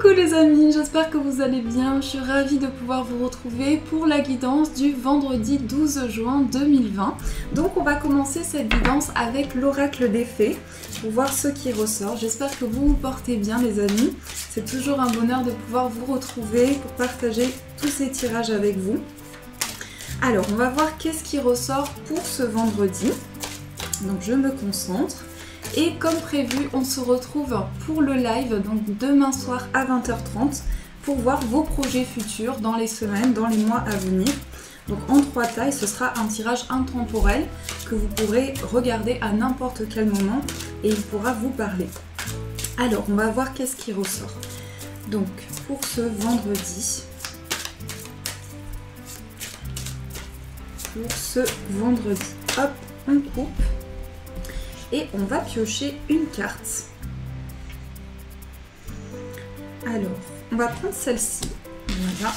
Coucou les amis, j'espère que vous allez bien. Je suis ravie de pouvoir vous retrouver pour la guidance du vendredi 12 juin 2020. Donc on va commencer cette guidance avec l'oracle des fées pour voir ce qui ressort. J'espère que vous vous portez bien les amis. C'est toujours un bonheur de pouvoir vous retrouver pour partager tous ces tirages avec vous. Alors on va voir qu'est-ce qui ressort pour ce vendredi. Donc je me concentre. Et comme prévu, on se retrouve pour le live, donc demain soir à 20h30, pour voir vos projets futurs dans les semaines, dans les mois à venir. Donc en 3 tailles, ce sera un tirage intemporel que vous pourrez regarder à n'importe quel moment et il pourra vous parler. Alors, on va voir qu'est-ce qui ressort. Donc, pour ce vendredi, hop, on coupe. Et on va piocher une carte. Alors, on va prendre celle-ci. Voilà.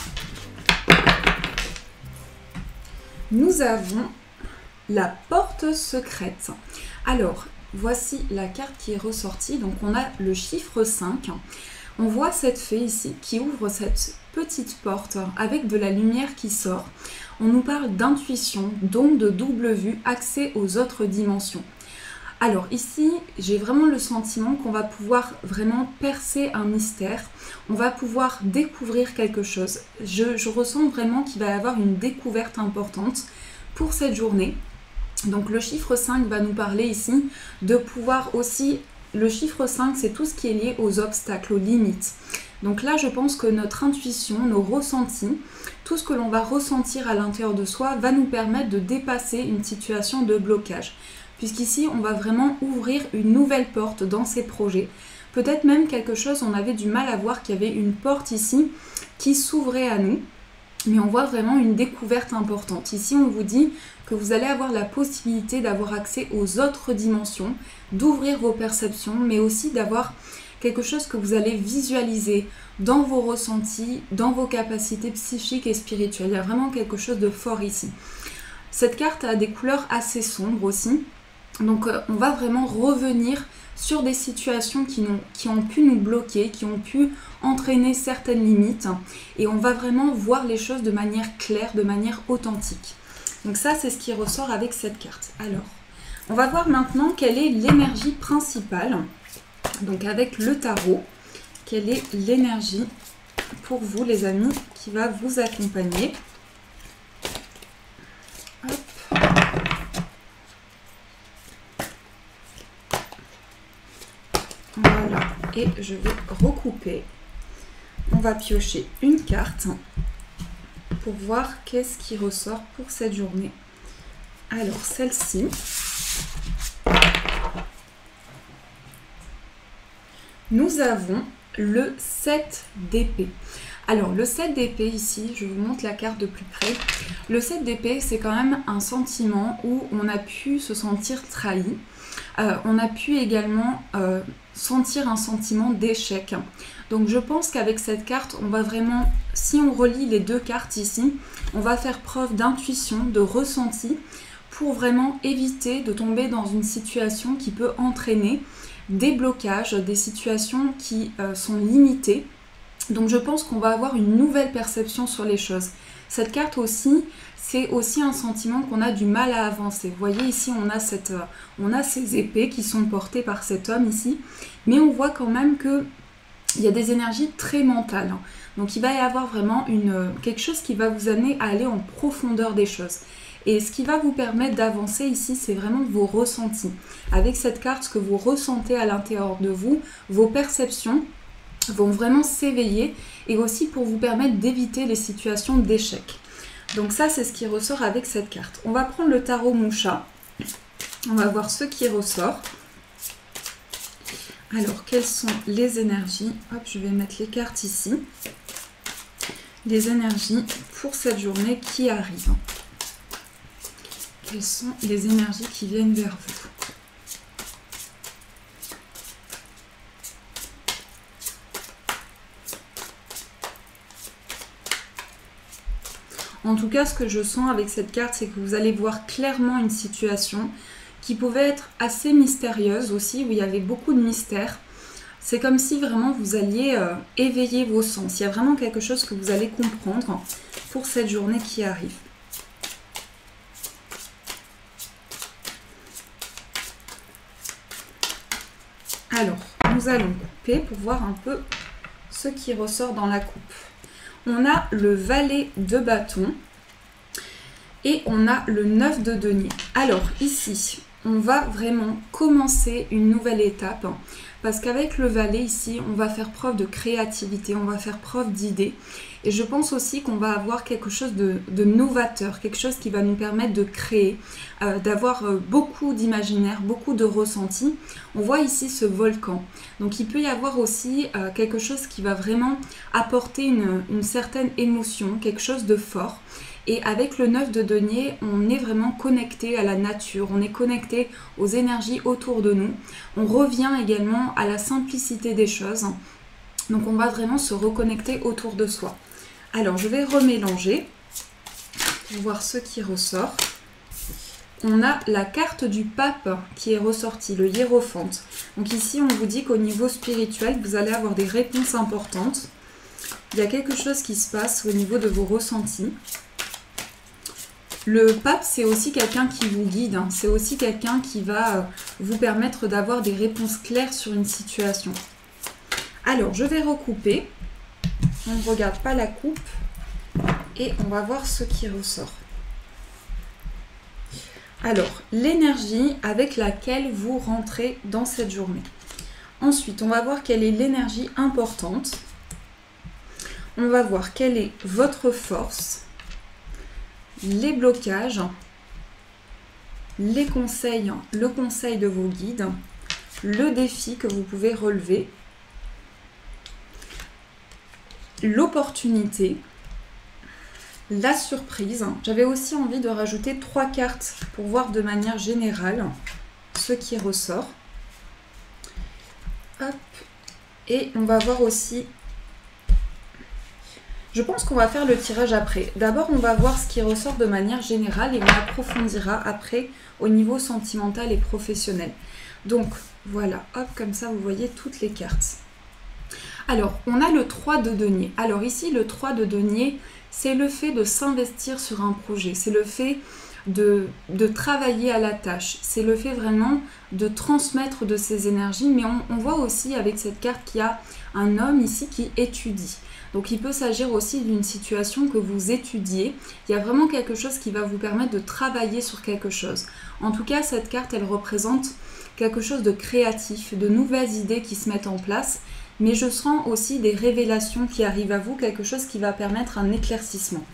Nous avons la porte secrète. Alors, voici la carte qui est ressortie. Donc, on a le chiffre 5. On voit cette fée ici qui ouvre cette petite porte avec de la lumière qui sort. On nous parle d'intuition, d'onde de double vue, accès aux autres dimensions. Alors ici, j'ai vraiment le sentiment qu'on va pouvoir vraiment percer un mystère. On va pouvoir découvrir quelque chose. Je ressens vraiment qu'il va y avoir une découverte importante pour cette journée. Donc le chiffre 5 va nous parler ici de pouvoir aussi... Le chiffre 5, c'est tout ce qui est lié aux obstacles, aux limites. Donc là, je pense que notre intuition, nos ressentis, tout ce que l'on va ressentir à l'intérieur de soi va nous permettre de dépasser une situation de blocage. Puisqu'ici, on va vraiment ouvrir une nouvelle porte dans ces projets. Peut-être même quelque chose, on avait du mal à voir qu'il y avait une porte ici qui s'ouvrait à nous. Mais on voit vraiment une découverte importante. Ici, on vous dit que vous allez avoir la possibilité d'avoir accès aux autres dimensions, d'ouvrir vos perceptions, mais aussi d'avoir quelque chose que vous allez visualiser dans vos ressentis, dans vos capacités psychiques et spirituelles. Il y a vraiment quelque chose de fort ici. Cette carte a des couleurs assez sombres aussi. Donc on va vraiment revenir sur des situations qui ont pu nous bloquer, qui ont pu entraîner certaines limites. Et on va vraiment voir les choses de manière claire, de manière authentique. Donc ça, c'est ce qui ressort avec cette carte. Alors, on va voir maintenant quelle est l'énergie principale. Donc avec le tarot, quelle est l'énergie pour vous les amis qui va vous accompagner. Voilà, et je vais recouper. On va piocher une carte pour voir qu'est-ce qui ressort pour cette journée. Alors, celle-ci. Nous avons le 7 d'épée. Alors, le 7 d'épée ici, je vous montre la carte de plus près. Le 7 d'épée, c'est quand même un sentiment où on a pu se sentir trahi. On a pu également sentir un sentiment d'échec. Donc je pense qu'avec cette carte, on va vraiment, si on relie les deux cartes ici, on va faire preuve d'intuition, de ressenti pour vraiment éviter de tomber dans une situation qui peut entraîner des blocages, des situations qui sont limitées. Donc je pense qu'on va avoir une nouvelle perception sur les choses. Cette carte aussi, c'est aussi un sentiment qu'on a du mal à avancer. Vous voyez ici, on a ces épées qui sont portées par cet homme ici, mais on voit quand même qu'il y a des énergies très mentales. Donc il va y avoir vraiment quelque chose qui va vous amener à aller en profondeur des choses. Et ce qui va vous permettre d'avancer ici, c'est vraiment vos ressentis. Avec cette carte, ce que vous ressentez à l'intérieur de vous, vos perceptions vont vraiment s'éveiller et aussi pour vous permettre d'éviter les situations d'échec. Donc ça, c'est ce qui ressort avec cette carte. On va prendre le tarot Moucha. On va voir ce qui ressort. Alors, quelles sont les énergies? Hop, je vais mettre les cartes ici. Les énergies pour cette journée qui arrive. Quelles sont les énergies qui viennent vers vous? En tout cas, ce que je sens avec cette carte, c'est que vous allez voir clairement une situation qui pouvait être assez mystérieuse aussi, où il y avait beaucoup de mystères. C'est comme si vraiment vous alliez éveiller vos sens. Il y a vraiment quelque chose que vous allez comprendre pour cette journée qui arrive. Alors, nous allons couper pour voir un peu ce qui ressort dans la coupe. On a le valet de bâton et on a le 9 de denier. Alors ici, on va vraiment commencer une nouvelle étape parce qu'avec le valet ici, on va faire preuve de créativité, on va faire preuve d'idées. Et je pense aussi qu'on va avoir quelque chose de novateur, quelque chose qui va nous permettre de créer, d'avoir beaucoup d'imaginaire, beaucoup de ressentis. On voit ici ce volcan. Donc il peut y avoir aussi quelque chose qui va vraiment apporter une certaine émotion, quelque chose de fort. Et avec le 9 de denier, on est vraiment connecté à la nature, on est connecté aux énergies autour de nous. On revient également à la simplicité des choses. Donc on va vraiment se reconnecter autour de soi. Alors je vais remélanger pour voir ce qui ressort. On a la carte du pape qui est ressortie, le hiérophante. Donc ici on vous dit qu'au niveau spirituel, vous allez avoir des réponses importantes. Il y a quelque chose qui se passe au niveau de vos ressentis. Le pape, c'est aussi quelqu'un qui vous guide, c'est aussi quelqu'un qui va vous permettre d'avoir des réponses claires sur une situation. Alors, je vais recouper. On ne regarde pas la coupe et on va voir ce qui ressort. Alors, l'énergie avec laquelle vous rentrez dans cette journée. Ensuite, on va voir quelle est l'énergie importante. On va voir quelle est votre force. Les blocages, les conseils, le conseil de vos guides, le défi que vous pouvez relever, l'opportunité, la surprise. J'avais aussi envie de rajouter 3 cartes pour voir de manière générale ce qui ressort. Hop. Et on va voir aussi... Je pense qu'on va faire le tirage après. D'abord, on va voir ce qui ressort de manière générale et on approfondira après au niveau sentimental et professionnel. Donc, voilà, hop, comme ça, vous voyez toutes les cartes. Alors, on a le 3 de denier. Alors ici, le 3 de denier, c'est le fait de s'investir sur un projet. C'est le fait de travailler à la tâche. C'est le fait vraiment de transmettre de ses énergies. Mais on voit aussi avec cette carte qu'il y a un homme ici qui étudie. Donc il peut s'agir aussi d'une situation que vous étudiez. Il y a vraiment quelque chose qui va vous permettre de travailler sur quelque chose. En tout cas, cette carte, elle représente quelque chose de créatif, de nouvelles idées qui se mettent en place. Mais je sens aussi des révélations qui arrivent à vous, quelque chose qui va permettre un éclaircissement.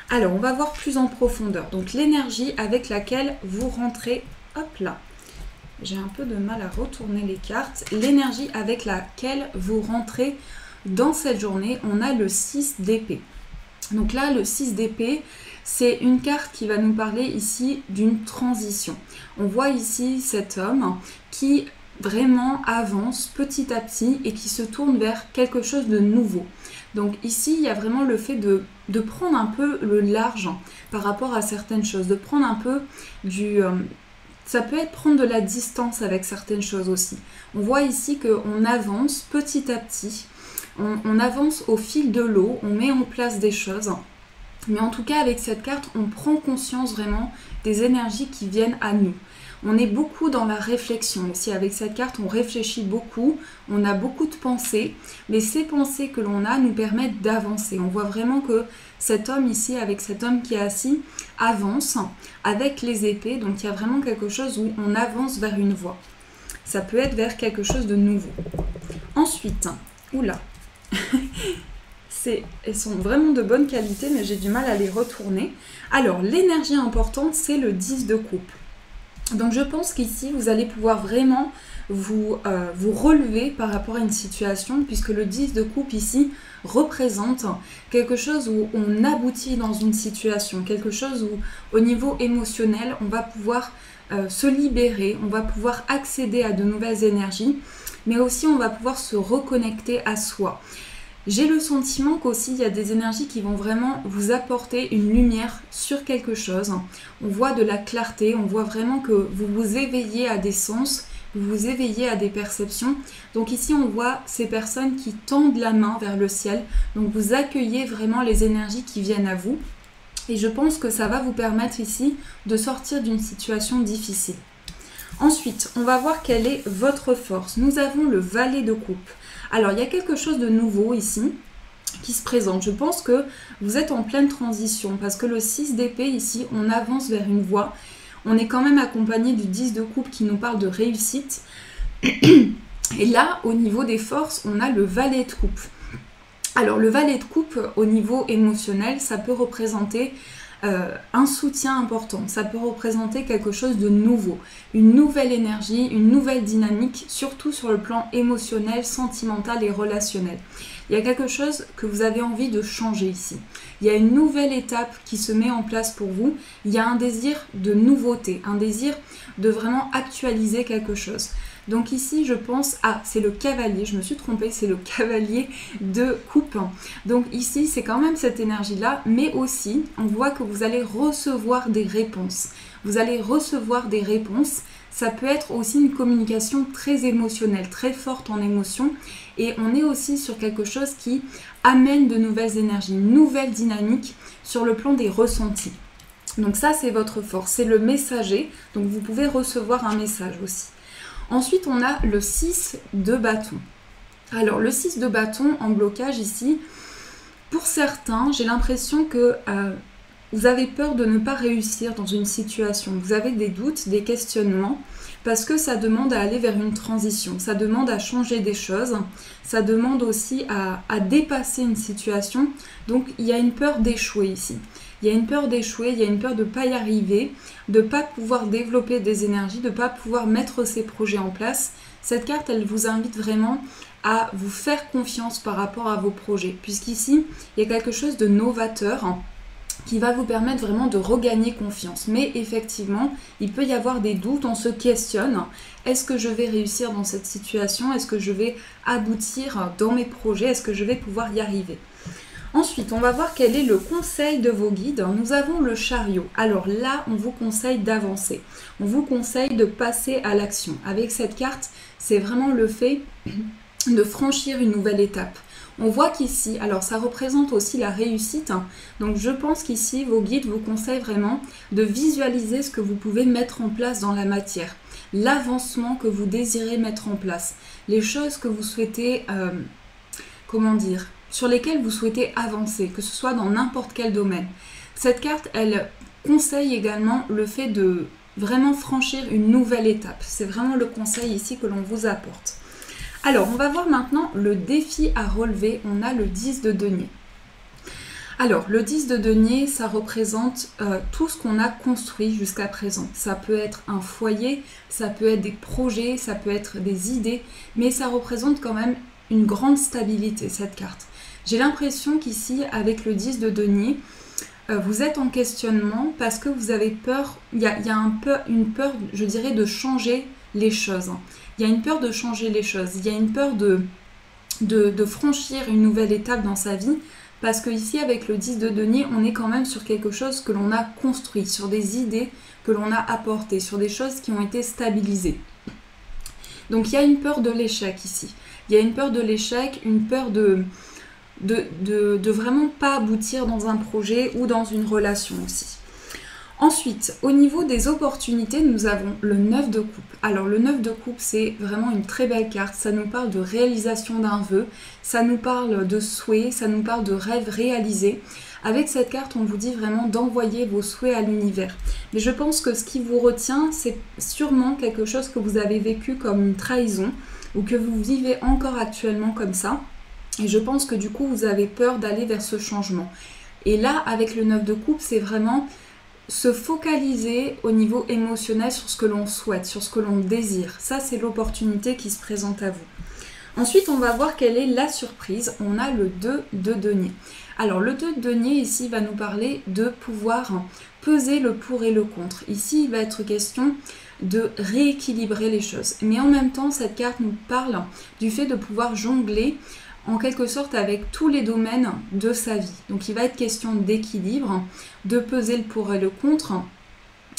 Alors, on va voir plus en profondeur. Donc l'énergie avec laquelle vous rentrez, hop là. J'ai un peu de mal à retourner les cartes. L'énergie avec laquelle vous rentrez dans cette journée, on a le 6 d'épée. Donc là, le 6 d'épée, c'est une carte qui va nous parler ici d'une transition. On voit ici cet homme qui vraiment avance petit à petit et qui se tourne vers quelque chose de nouveau. Donc ici, il y a vraiment le fait de prendre un peu le large par rapport à certaines choses, de prendre un peu du... ça peut être prendre de la distance avec certaines choses aussi. On voit ici qu'on avance petit à petit. On avance au fil de l'eau, on met en place des choses. Mais en tout cas, avec cette carte, on prend conscience vraiment des énergies qui viennent à nous. On est beaucoup dans la réflexion aussi. Avec cette carte, on réfléchit beaucoup, on a beaucoup de pensées. Mais ces pensées que l'on a nous permettent d'avancer. On voit vraiment que cet homme ici, avec cet homme qui est assis, avance avec les épées. Donc il y a vraiment quelque chose où on avance vers une voie. Ça peut être vers quelque chose de nouveau. Ensuite, oula elles sont vraiment de bonne qualité, mais j'ai du mal à les retourner. Alors, l'énergie importante, c'est le 10 de coupe. Donc, je pense qu'ici, vous allez pouvoir vraiment vous relever par rapport à une situation, puisque le 10 de coupe ici représente quelque chose où on aboutit dans une situation, quelque chose où, au niveau émotionnel, on va pouvoir se libérer, on va pouvoir accéder à de nouvelles énergies, mais aussi on va pouvoir se reconnecter à soi. J'ai le sentiment qu'aussi il y a des énergies qui vont vraiment vous apporter une lumière sur quelque chose. On voit de la clarté, on voit vraiment que vous vous éveillez à des sens, vous vous éveillez à des perceptions. Donc ici, on voit ces personnes qui tendent la main vers le ciel. Donc vous accueillez vraiment les énergies qui viennent à vous. Et je pense que ça va vous permettre ici de sortir d'une situation difficile. Ensuite, on va voir quelle est votre force. Nous avons le valet de coupe. Alors, il y a quelque chose de nouveau ici qui se présente. Je pense que vous êtes en pleine transition parce que le 6 d'épée ici, on avance vers une voie. On est quand même accompagné du 10 de coupe qui nous parle de réussite. Et là, au niveau des forces, on a le valet de coupe. Alors, le valet de coupe, au niveau émotionnel, ça peut représenter un soutien important. Ça peut représenter quelque chose de nouveau, une nouvelle énergie, une nouvelle dynamique, surtout sur le plan émotionnel, sentimental et relationnel. Il y a quelque chose que vous avez envie de changer ici. Il y a une nouvelle étape qui se met en place pour vous. Il y a un désir de nouveauté, un désir de vraiment actualiser quelque chose. Donc ici, je pense, c'est le cavalier, je me suis trompée, c'est le cavalier de coupe. Donc ici, c'est quand même cette énergie-là, mais aussi, on voit que vous allez recevoir des réponses. Vous allez recevoir des réponses. Ça peut être aussi une communication très émotionnelle, très forte en émotion. Et on est aussi sur quelque chose qui amène de nouvelles énergies, une nouvelle dynamique sur le plan des ressentis. Donc ça, c'est votre force, c'est le messager. Donc vous pouvez recevoir un message aussi. Ensuite, on a le 6 de bâton. Alors, le 6 de bâton en blocage ici, pour certains, j'ai l'impression que vous avez peur de ne pas réussir dans une situation. Vous avez des doutes, des questionnements, parce que ça demande à aller vers une transition. Ça demande à changer des choses. Ça demande aussi à dépasser une situation. Donc, il y a une peur d'échouer ici. Il y a une peur d'échouer, il y a une peur de ne pas y arriver, de ne pas pouvoir développer des énergies, de ne pas pouvoir mettre ses projets en place. Cette carte, elle vous invite vraiment à vous faire confiance par rapport à vos projets. Puisqu'ici, il y a quelque chose de novateur qui va vous permettre vraiment de regagner confiance. Mais effectivement, il peut y avoir des doutes, on se questionne. Est-ce que je vais réussir dans cette situation? Est-ce que je vais aboutir dans mes projets? Est-ce que je vais pouvoir y arriver? Ensuite, on va voir quel est le conseil de vos guides. Nous avons le chariot. Alors là, on vous conseille d'avancer. On vous conseille de passer à l'action. Avec cette carte, c'est vraiment le fait de franchir une nouvelle étape. On voit qu'ici, alors ça représente aussi la réussite. Donc je pense qu'ici, vos guides vous conseillent vraiment de visualiser ce que vous pouvez mettre en place dans la matière. L'avancement que vous désirez mettre en place. Les choses que vous souhaitez, sur lesquelles vous souhaitez avancer, que ce soit dans n'importe quel domaine. Cette carte, elle conseille également le fait de vraiment franchir une nouvelle étape. C'est vraiment le conseil ici que l'on vous apporte. Alors, on va voir maintenant le défi à relever. On a le 10 de denier. Alors, le 10 de denier, ça représente tout ce qu'on a construit jusqu'à présent. Ça peut être un foyer, ça peut être des projets, ça peut être des idées, mais ça représente quand même une grande stabilité, cette carte. J'ai l'impression qu'ici, avec le 10 de denier, vous êtes en questionnement parce que vous avez peur, il y a une peur, je dirais, de changer les choses. Il y a une peur de changer les choses, il y a une peur de franchir une nouvelle étape dans sa vie parce que ici, avec le 10 de denier, on est quand même sur quelque chose que l'on a construit, sur des idées que l'on a apportées, sur des choses qui ont été stabilisées. Donc il y a une peur de l'échec ici. Il y a une peur de l'échec, une peur de vraiment pas aboutir dans un projet ou dans une relation aussi. Ensuite, au niveau des opportunités, nous avons le 9 de coupe. Alors le 9 de coupe, c'est vraiment une très belle carte. Ça nous parle de réalisation d'un vœu, ça nous parle de souhaits, ça nous parle de rêves réalisés. Avec cette carte, on vous dit vraiment d'envoyer vos souhaits à l'univers. Mais je pense que ce qui vous retient, c'est sûrement quelque chose que vous avez vécu comme une trahison ou que vous vivez encore actuellement comme ça. Et je pense que du coup, vous avez peur d'aller vers ce changement. Et là, avec le 9 de coupe, c'est vraiment se focaliser au niveau émotionnel sur ce que l'on souhaite, sur ce que l'on désire. Ça, c'est l'opportunité qui se présente à vous. Ensuite, on va voir quelle est la surprise. On a le 2 de denier. Alors, le 2 de denier, ici, va nous parler de pouvoir peser le pour et le contre. Ici, il va être question de rééquilibrer les choses. Mais en même temps, cette carte nous parle du fait de pouvoir jongler en quelque sorte avec tous les domaines de sa vie. Donc il va être question d'équilibre, de peser le pour et le contre,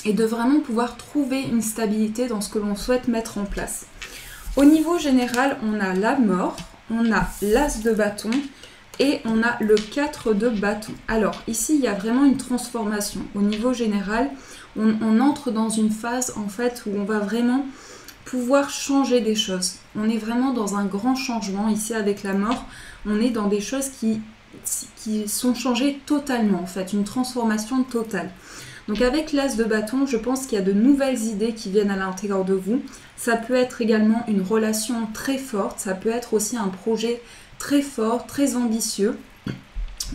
et de vraiment pouvoir trouver une stabilité dans ce que l'on souhaite mettre en place. Au niveau général, on a la mort, on a l'as de bâton et on a le 4 de bâton. Alors ici, il y a vraiment une transformation. Au niveau général, on entre dans une phase en fait où on va vraiment pouvoir changer des choses. On est vraiment dans un grand changement ici avec la mort. On est dans des choses qui sont changées totalement en fait, une transformation totale. Donc avec l'as de bâton, je pense qu'il y a de nouvelles idées qui viennent à l'intérieur de vous. Ça peut être également une relation très forte, ça peut être aussi un projet très fort, très ambitieux,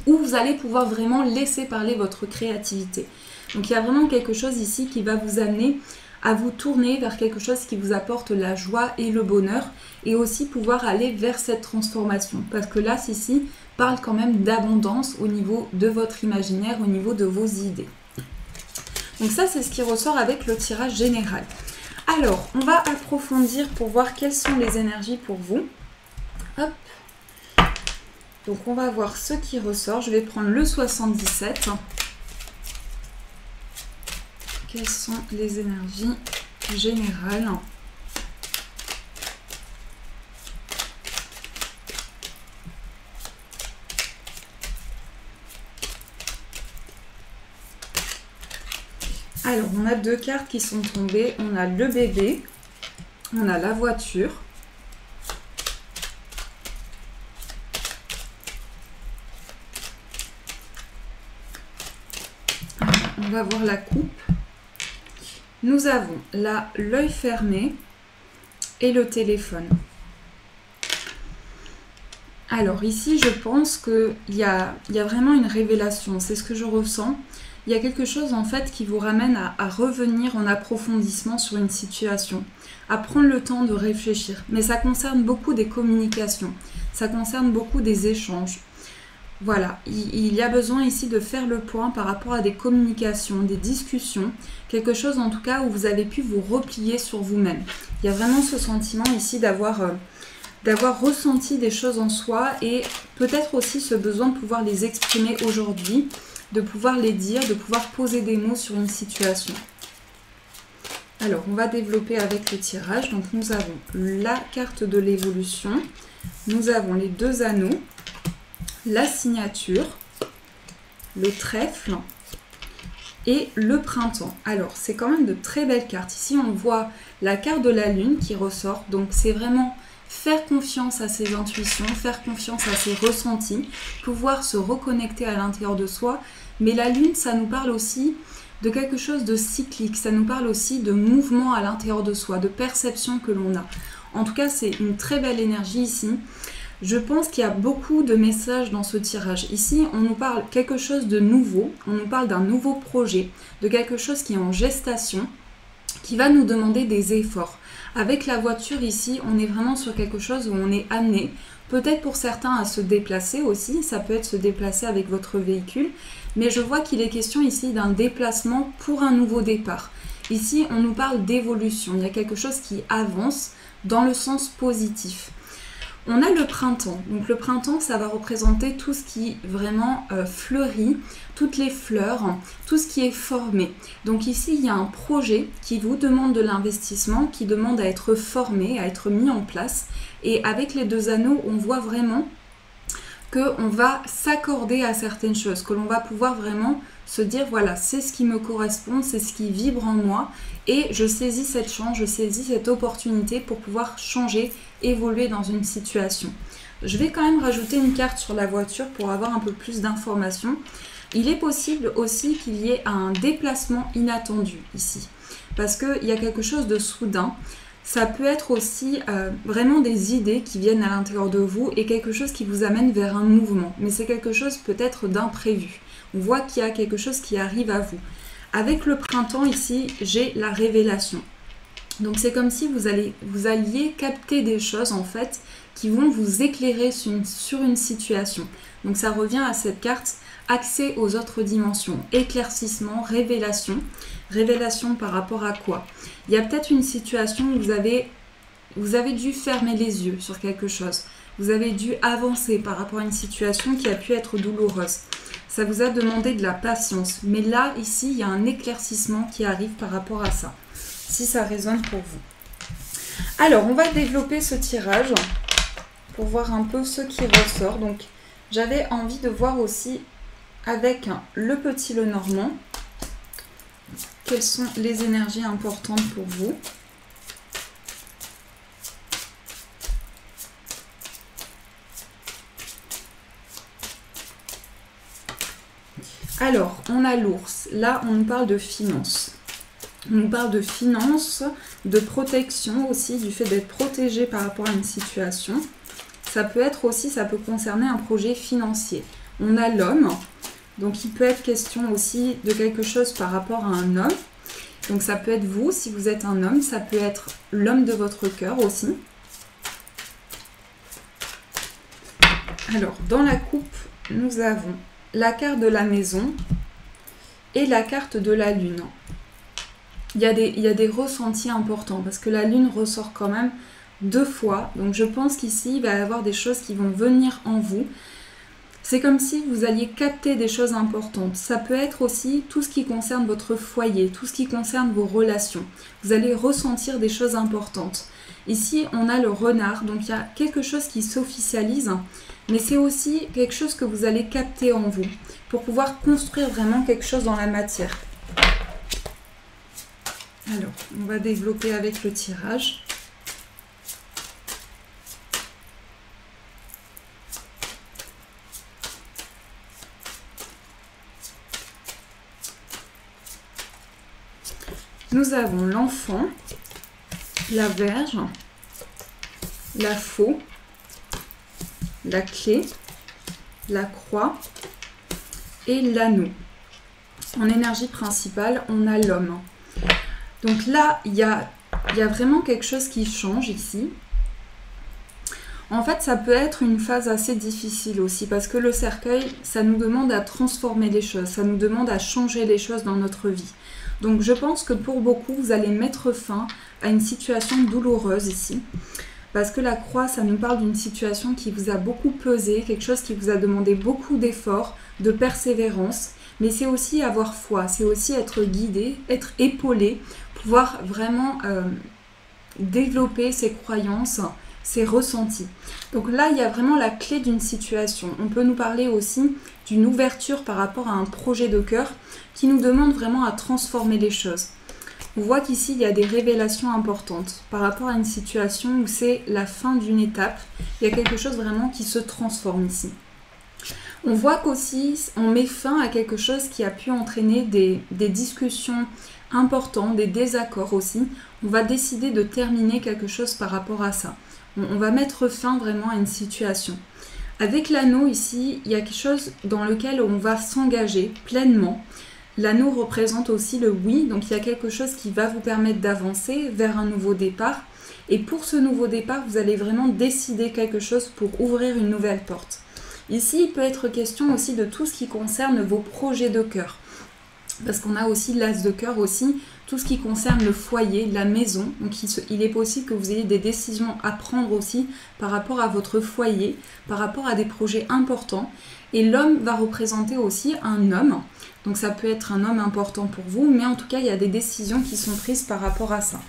où vous allez pouvoir vraiment laisser parler votre créativité. Donc il y a vraiment quelque chose ici qui va vous amener à vous tourner vers quelque chose qui vous apporte la joie et le bonheur, et aussi pouvoir aller vers cette transformation. Parce que l'as ici parle quand même d'abondance au niveau de votre imaginaire, au niveau de vos idées. Donc ça, c'est ce qui ressort avec le tirage général. Alors, on va approfondir pour voir quelles sont les énergies pour vous. Hop. Donc, on va voir ce qui ressort. Je vais prendre le 77. Quelles sont les énergies générales ? Alors, on a deux cartes qui sont tombées. On a le bébé, on a la voiture. On va voir la coupe. Nous avons là l'œil fermé et le téléphone. Alors ici, je pense qu'il y a vraiment une révélation. C'est ce que je ressens. Il y a quelque chose en fait qui vous ramène à revenir en approfondissement sur une situation, à prendre le temps de réfléchir. Mais ça concerne beaucoup des communications, ça concerne beaucoup des échanges. Voilà, il y a besoin ici de faire le point par rapport à des communications, des discussions, quelque chose en tout cas où vous avez pu vous replier sur vous-même. Il y a vraiment ce sentiment ici d'avoir ressenti des choses en soi et peut-être aussi ce besoin de pouvoir les exprimer aujourd'hui, de pouvoir les dire, de pouvoir poser des mots sur une situation. Alors, on va développer avec le tirage. Donc, nous avons la carte de l'évolution, nous avons les deux anneaux, la signature, le trèfle et le printemps. Alors, c'est quand même de très belles cartes. Ici, on voit la carte de la lune qui ressort. Donc, c'est vraiment faire confiance à ses intuitions, faire confiance à ses ressentis, pouvoir se reconnecter à l'intérieur de soi. Mais la lune, ça nous parle aussi de quelque chose de cyclique, ça nous parle aussi de mouvement à l'intérieur de soi, de perception que l'on a. En tout cas, c'est une très belle énergie ici. Je pense qu'il y a beaucoup de messages dans ce tirage. Ici, on nous parle quelque chose de nouveau, on nous parle d'un nouveau projet, de quelque chose qui est en gestation, qui va nous demander des efforts. Avec la voiture ici, on est vraiment sur quelque chose où on est amené, peut-être pour certains à se déplacer aussi, ça peut être se déplacer avec votre véhicule, mais je vois qu'il est question ici d'un déplacement pour un nouveau départ. Ici, on nous parle d'évolution, il y a quelque chose qui avance dans le sens positif. On a le printemps, donc le printemps ça va représenter tout ce qui vraiment fleurit, toutes les fleurs, tout ce qui est formé. Donc ici il y a un projet qui vous demande de l'investissement, qui demande à être formé, à être mis en place. Et avec les deux anneaux on voit vraiment qu'on va s'accorder à certaines choses, que l'on va pouvoir vraiment se dire voilà c'est ce qui me correspond, c'est ce qui vibre en moi et je saisis cette chance, je saisis cette opportunité pour pouvoir changer, évoluer dans une situation. Je vais quand même rajouter une carte sur la voiture pour avoir un peu plus d'informations. Il est possible aussi qu'il y ait un déplacement inattendu ici, parce qu'il y a quelque chose de soudain. Ça peut être aussi vraiment des idées qui viennent à l'intérieur de vous et quelque chose qui vous amène vers un mouvement. Mais c'est quelque chose peut-être d'imprévu. On voit qu'il y a quelque chose qui arrive à vous. Avec le printemps ici, j'ai la révélation. Donc c'est comme si vous alliez capter des choses en fait qui vont vous éclairer sur une situation. Donc ça revient à cette carte accès aux autres dimensions, éclaircissement, révélation. Révélation par rapport à quoi? Il y a peut-être une situation où vous avez dû fermer les yeux sur quelque chose. vous avez dû avancer par rapport à une situation qui a pu être douloureuse. Ça vous a demandé de la patience. Mais là, ici, il y a un éclaircissement qui arrive par rapport à ça, si ça résonne pour vous. Alors, on va développer ce tirage pour voir un peu ce qui ressort. Donc, j'avais envie de voir aussi avec le petit Lenormand, quelles sont les énergies importantes pour vous. Alors, on a l'ours. Là, on nous parle de finances. On nous parle de finances, de protection aussi, du fait d'être protégé par rapport à une situation. Ça peut être aussi, ça peut concerner un projet financier. On a l'homme. Donc, il peut être question aussi de quelque chose par rapport à un homme. Donc, ça peut être vous, si vous êtes un homme. Ça peut être l'homme de votre cœur aussi. Alors, dans la coupe, nous avons la carte de la maison et la carte de la lune. Il y a des ressentis importants parce que la lune ressort quand même 2 fois. Donc je pense qu'ici, il va y avoir des choses qui vont venir en vous. C'est comme si vous alliez capter des choses importantes. Ça peut être aussi tout ce qui concerne votre foyer, tout ce qui concerne vos relations. Vous allez ressentir des choses importantes. Ici, on a le renard, donc il y a quelque chose qui s'officialise, mais c'est aussi quelque chose que vous allez capter en vous pour pouvoir construire vraiment quelque chose dans la matière. Alors, on va développer avec le tirage. Nous avons l'enfant, la Vierge, la faux, la clé, la croix et l'anneau. En énergie principale, on a l'homme. Donc là, il y a vraiment quelque chose qui change ici. En fait, ça peut être une phase assez difficile aussi parce que le cercueil, ça nous demande à transformer les choses, ça nous demande à changer les choses dans notre vie. Donc je pense que pour beaucoup, vous allez mettre fin à une situation douloureuse ici. Parce que la croix, ça nous parle d'une situation qui vous a beaucoup pesé, quelque chose qui vous a demandé beaucoup d'efforts, de persévérance. Mais c'est aussi avoir foi, c'est aussi être guidé, être épaulé, pouvoir vraiment développer ses croyances, ses ressentis. Donc là, il y a vraiment la clé d'une situation. On peut nous parler aussi d'une ouverture par rapport à un projet de cœur qui nous demande vraiment à transformer les choses. On voit qu'ici, il y a des révélations importantes par rapport à une situation où c'est la fin d'une étape. Il y a quelque chose vraiment qui se transforme ici. On voit qu'aussi, on met fin à quelque chose qui a pu entraîner des discussions importantes, des désaccords aussi. On va décider de terminer quelque chose par rapport à ça. On va mettre fin vraiment à une situation. Avec l'anneau ici, il y a quelque chose dans lequel on va s'engager pleinement. L'anneau représente aussi le oui, donc il y a quelque chose qui va vous permettre d'avancer vers un nouveau départ. Et pour ce nouveau départ, vous allez vraiment décider quelque chose pour ouvrir une nouvelle porte. Ici, il peut être question aussi de tout ce qui concerne vos projets de cœur. Parce qu'on a aussi l'as de cœur aussi, tout ce qui concerne le foyer, la maison. Donc il est possible que vous ayez des décisions à prendre aussi par rapport à votre foyer, par rapport à des projets importants. Et l'homme va représenter aussi un homme. Donc ça peut être un homme important pour vous, mais en tout cas, il y a des décisions qui sont prises par rapport à ça.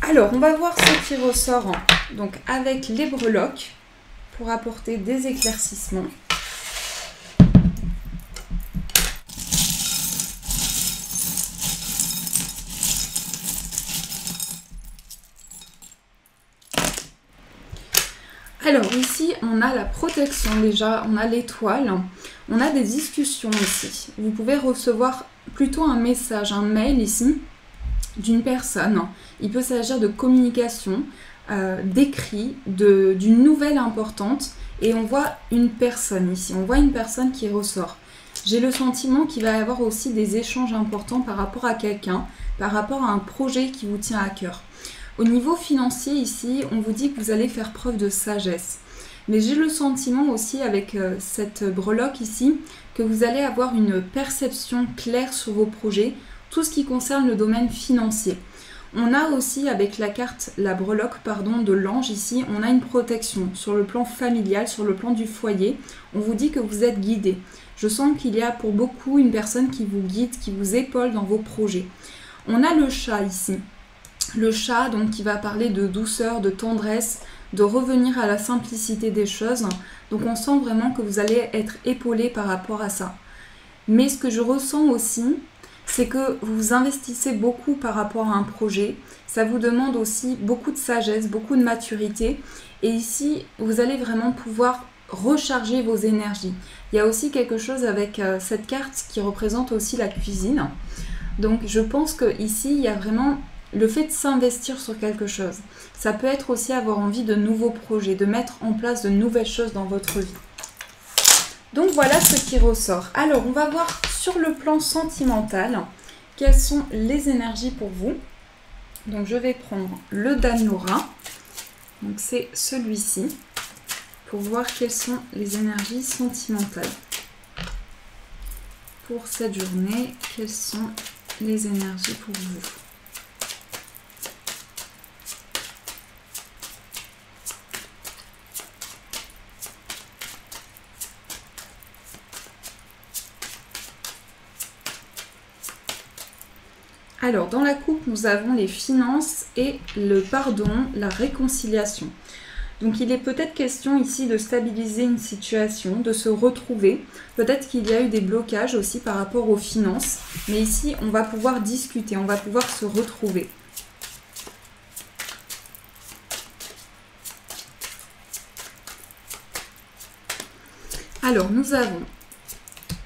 Alors, on va voir ce qui ressort donc avec les breloques pour apporter des éclaircissements. Alors ici, on a la protection déjà, on a l'étoile, on a des discussions aussi. Vous pouvez recevoir plutôt un message, un mail ici d'une personne. Il peut s'agir de communication, d'écrit, d'une nouvelle importante. Et on voit une personne ici, on voit une personne qui ressort. J'ai le sentiment qu'il va y avoir aussi des échanges importants par rapport à quelqu'un, par rapport à un projet qui vous tient à cœur. Au niveau financier ici, on vous dit que vous allez faire preuve de sagesse. Mais j'ai le sentiment aussi avec cette breloque ici que vous allez avoir une perception claire sur vos projets, tout ce qui concerne le domaine financier. On a aussi avec la carte, la breloque, pardon, de l'ange ici, on a une protection sur le plan familial, sur le plan du foyer. On vous dit que vous êtes guidé. Je sens qu'il y a pour beaucoup une personne qui vous guide, qui vous épaule dans vos projets. On a le chat ici. Le chat, donc, qui va parler de douceur, de tendresse, de revenir à la simplicité des choses. Donc on sent vraiment que vous allez être épaulé par rapport à ça. Mais ce que je ressens aussi, c'est que vous investissez beaucoup par rapport à un projet. Ça vous demande aussi beaucoup de sagesse, beaucoup de maturité. Et ici, vous allez vraiment pouvoir recharger vos énergies. Il y a aussi quelque chose avec cette carte qui représente aussi la cuisine. Donc je pense qu'ici, il y a vraiment le fait de s'investir sur quelque chose. Ça peut être aussi avoir envie de nouveaux projets, de mettre en place de nouvelles choses dans votre vie. Donc voilà ce qui ressort. Alors on va voir sur le plan sentimental quelles sont les énergies pour vous. Donc je vais prendre le Danora. Donc c'est celui-ci pour voir quelles sont les énergies sentimentales. Pour cette journée, quelles sont les énergies pour vous? Alors, dans la coupe, nous avons les finances et le pardon, la réconciliation. Donc, il est peut-être question ici de stabiliser une situation, de se retrouver. Peut-être qu'il y a eu des blocages aussi par rapport aux finances. Mais ici, on va pouvoir discuter, on va pouvoir se retrouver. Alors, nous avons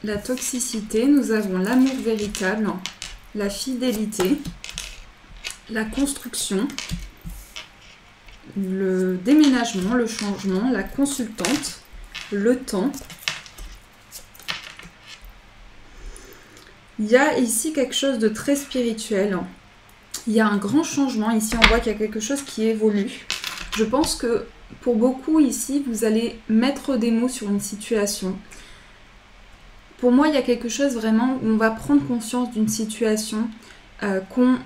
la toxicité, nous avons l'amour véritable, la fidélité, la construction, le déménagement, le changement, la consultante, le temps. Il y a ici quelque chose de très spirituel. Il y a un grand changement. Ici, on voit qu'il y a quelque chose qui évolue. Je pense que pour beaucoup ici, vous allez mettre des mots sur une situation. Pour moi, il y a quelque chose vraiment où on va prendre conscience d'une situation, qu'on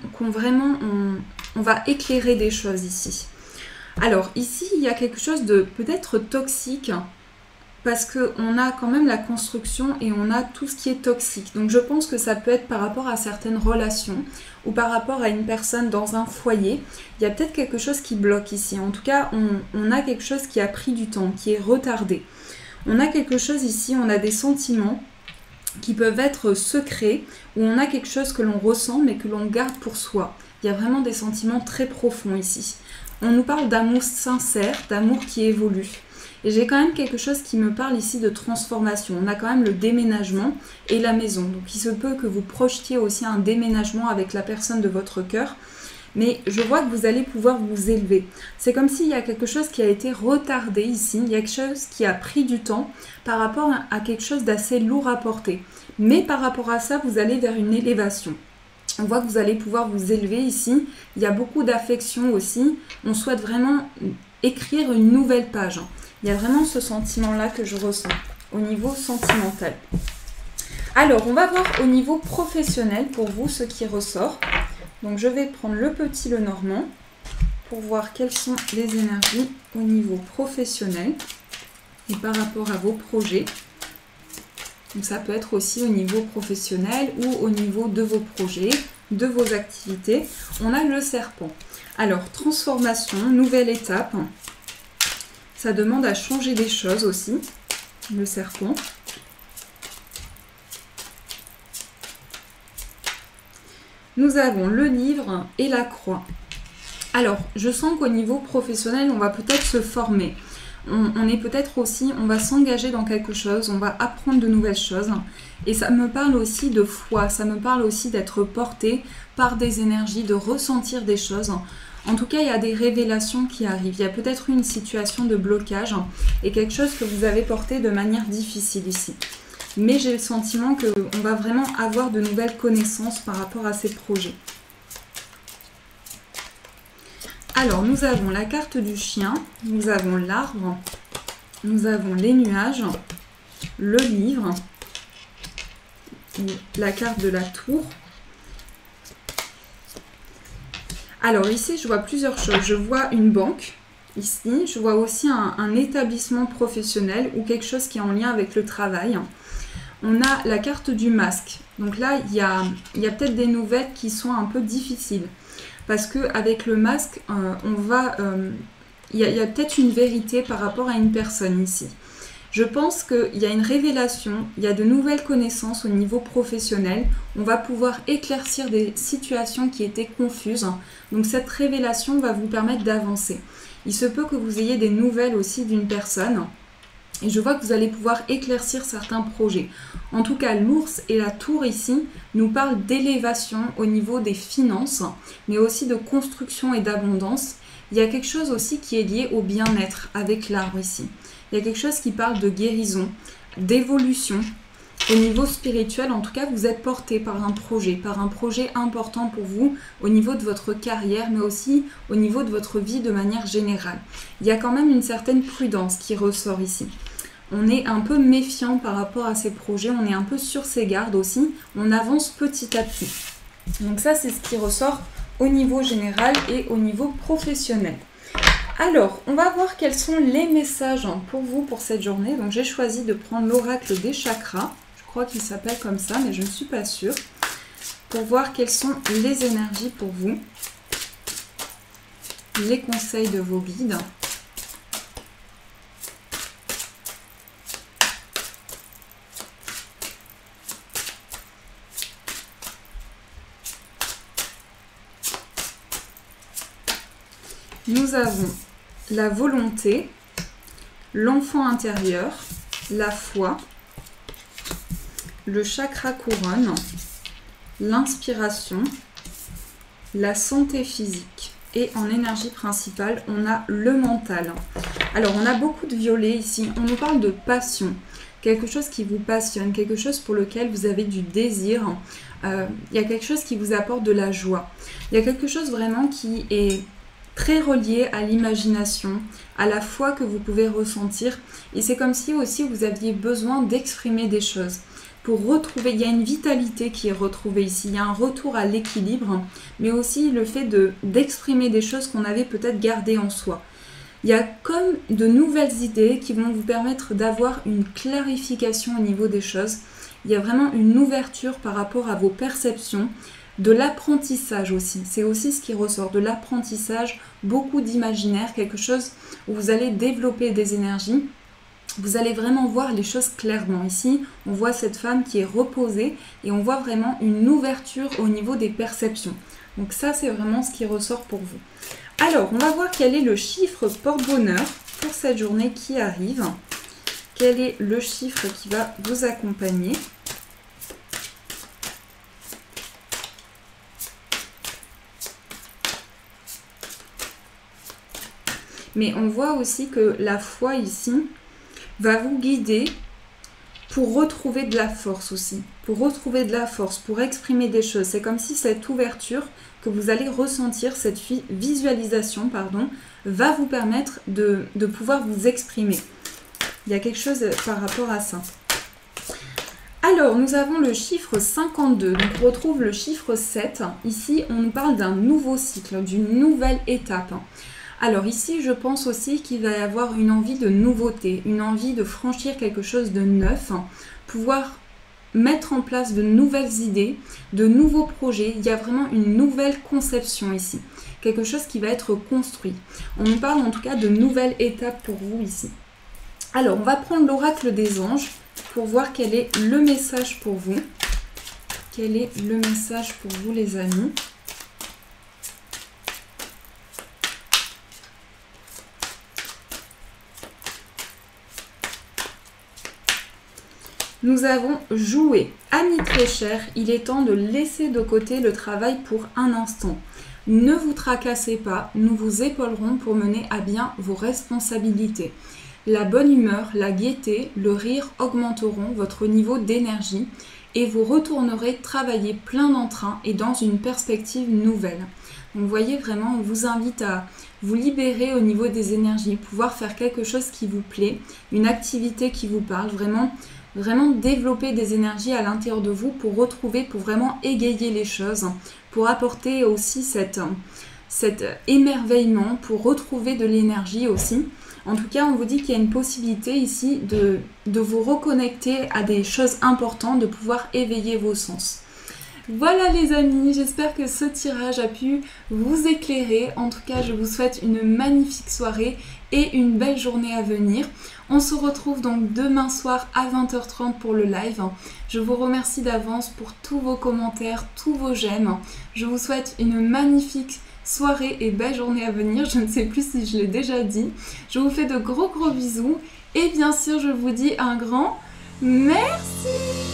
va éclairer des choses ici. Alors ici, il y a quelque chose de peut-être toxique parce qu'on a quand même la construction et on a tout ce qui est toxique. Donc je pense que ça peut être par rapport à certaines relations ou par rapport à une personne dans un foyer. Il y a peut-être quelque chose qui bloque ici. En tout cas, on a quelque chose qui a pris du temps, qui est retardé. On a quelque chose ici, on a des sentiments qui peuvent être secrets, où on a quelque chose que l'on ressent mais que l'on garde pour soi. Il y a vraiment des sentiments très profonds ici. On nous parle d'amour sincère, d'amour qui évolue. Et j'ai quand même quelque chose qui me parle ici de transformation. On a quand même le déménagement et la maison. Donc il se peut que vous projetiez aussi un déménagement avec la personne de votre cœur. Mais je vois que vous allez pouvoir vous élever. C'est comme s'il y a quelque chose qui a été retardé ici. Il y a quelque chose qui a pris du temps par rapport à quelque chose d'assez lourd à porter. Mais par rapport à ça, vous allez vers une élévation. On voit que vous allez pouvoir vous élever ici. Il y a beaucoup d'affection aussi. On souhaite vraiment écrire une nouvelle page. Il y a vraiment ce sentiment-là que je ressens au niveau sentimental. Alors, on va voir au niveau professionnel pour vous ce qui ressort. Donc je vais prendre le petit Lenormand pour voir quelles sont les énergies au niveau professionnel et par rapport à vos projets. Donc ça peut être aussi au niveau professionnel ou au niveau de vos projets, de vos activités. On a le serpent. Alors transformation, nouvelle étape. Ça demande à changer des choses aussi, le serpent. Nous avons le livre et la croix. Alors, je sens qu'au niveau professionnel, on va peut-être se former. On est peut-être aussi, on va s'engager dans quelque chose, on va apprendre de nouvelles choses. Et ça me parle aussi de foi, ça me parle aussi d'être porté par des énergies, de ressentir des choses. En tout cas, il y a des révélations qui arrivent. Il y a peut-être une situation de blocage et quelque chose que vous avez porté de manière difficile ici. Mais j'ai le sentiment qu'on va vraiment avoir de nouvelles connaissances par rapport à ces projets. Alors, nous avons la carte du chien, nous avons l'arbre, nous avons les nuages, le livre, la carte de la tour. Alors ici, je vois plusieurs choses. Je vois une banque. Ici, je vois aussi un établissement professionnel ou quelque chose qui est en lien avec le travail. On a la carte du masque. Donc là, il y a peut-être des nouvelles qui sont un peu difficiles. Parce qu'avec le masque, il y a peut-être une vérité par rapport à une personne ici. Je pense qu'il y a une révélation, il y a de nouvelles connaissances au niveau professionnel. On va pouvoir éclaircir des situations qui étaient confuses. Donc cette révélation va vous permettre d'avancer. Il se peut que vous ayez des nouvelles aussi d'une personne. Et je vois que vous allez pouvoir éclaircir certains projets. En tout cas, l'ours et la tour ici nous parlent d'élévation au niveau des finances, mais aussi de construction et d'abondance. Il y a quelque chose aussi qui est lié au bien-être avec l'arbre ici. Il y a quelque chose qui parle de guérison, d'évolution. Au niveau spirituel, en tout cas, vous êtes porté par un projet important pour vous au niveau de votre carrière, mais aussi au niveau de votre vie de manière générale. Il y a quand même une certaine prudence qui ressort ici. On est un peu méfiant par rapport à ces projets, on est un peu sur ses gardes aussi, on avance petit à petit. Donc ça, c'est ce qui ressort au niveau général et au niveau professionnel. Alors, on va voir quels sont les messages pour vous pour cette journée. Donc j'ai choisi de prendre l'oracle des chakras. Je crois qu'il s'appelle comme ça, mais je ne suis pas sûre. Pour voir quelles sont les énergies pour vous. Les conseils de vos guides. Nous avons la volonté, l'enfant intérieur, la foi, le chakra couronne, l'inspiration, la santé physique. Et en énergie principale, on a le mental. Alors, on a beaucoup de violet ici. On nous parle de passion. Quelque chose qui vous passionne, quelque chose pour lequel vous avez du désir. Il y a quelque chose qui vous apporte de la joie. Il y a quelque chose vraiment qui est très relié à l'imagination, à la foi que vous pouvez ressentir. Et c'est comme si aussi vous aviez besoin d'exprimer des choses. Pour retrouver, il y a une vitalité qui est retrouvée ici, il y a un retour à l'équilibre, mais aussi le fait d'exprimer des choses qu'on avait peut-être gardées en soi. Il y a comme de nouvelles idées qui vont vous permettre d'avoir une clarification au niveau des choses. Il y a vraiment une ouverture par rapport à vos perceptions, de l'apprentissage aussi. C'est aussi ce qui ressort, de l'apprentissage, beaucoup d'imaginaire, quelque chose où vous allez développer des énergies. Vous allez vraiment voir les choses clairement. Ici, on voit cette femme qui est reposée et on voit vraiment une ouverture au niveau des perceptions. Donc ça, c'est vraiment ce qui ressort pour vous. Alors, on va voir quel est le chiffre porte-bonheur pour cette journée qui arrive. Quel est le chiffre qui va vous accompagner ? Mais on voit aussi que la foi ici va vous guider pour retrouver de la force aussi. Pour retrouver de la force, pour exprimer des choses. C'est comme si cette ouverture que vous allez ressentir, cette visualisation, va vous permettre de pouvoir vous exprimer. Il y a quelque chose par rapport à ça. Alors, nous avons le chiffre 52. Donc, on retrouve le chiffre 7. Ici, on nous parle d'un nouveau cycle, d'une nouvelle étape. Alors ici, je pense aussi qu'il va y avoir une envie de nouveauté, une envie de franchir quelque chose de neuf, pouvoir mettre en place de nouvelles idées, de nouveaux projets. Il y a vraiment une nouvelle conception ici, quelque chose qui va être construit. On nous parle en tout cas de nouvelles étapes pour vous ici. Alors, on va prendre l'oracle des anges pour voir quel est le message pour vous. Quel est le message pour vous, les amis ? Nous avons joué. Amis très chers, il est temps de laisser de côté le travail pour un instant. Ne vous tracassez pas, nous vous épaulerons pour mener à bien vos responsabilités. La bonne humeur, la gaieté, le rire augmenteront votre niveau d'énergie et vous retournerez travailler plein d'entrain et dans une perspective nouvelle. Donc vous voyez vraiment, on vous invite à vous libérer au niveau des énergies, pouvoir faire quelque chose qui vous plaît, une activité qui vous parle, vraiment développer des énergies à l'intérieur de vous pour retrouver, pour vraiment égayer les choses, pour apporter aussi cet émerveillement, pour retrouver de l'énergie aussi. En tout cas, on vous dit qu'il y a une possibilité ici de vous reconnecter à des choses importantes, de pouvoir éveiller vos sens. Voilà les amis, j'espère que ce tirage a pu vous éclairer. En tout cas, je vous souhaite une magnifique soirée et une belle journée à venir. On se retrouve donc demain soir à 20h30 pour le live. Je vous remercie d'avance pour tous vos commentaires, tous vos j'aime. Je vous souhaite une magnifique soirée et belle journée à venir. Je ne sais plus si je l'ai déjà dit. Je vous fais de gros bisous et bien sûr, je vous dis un grand merci.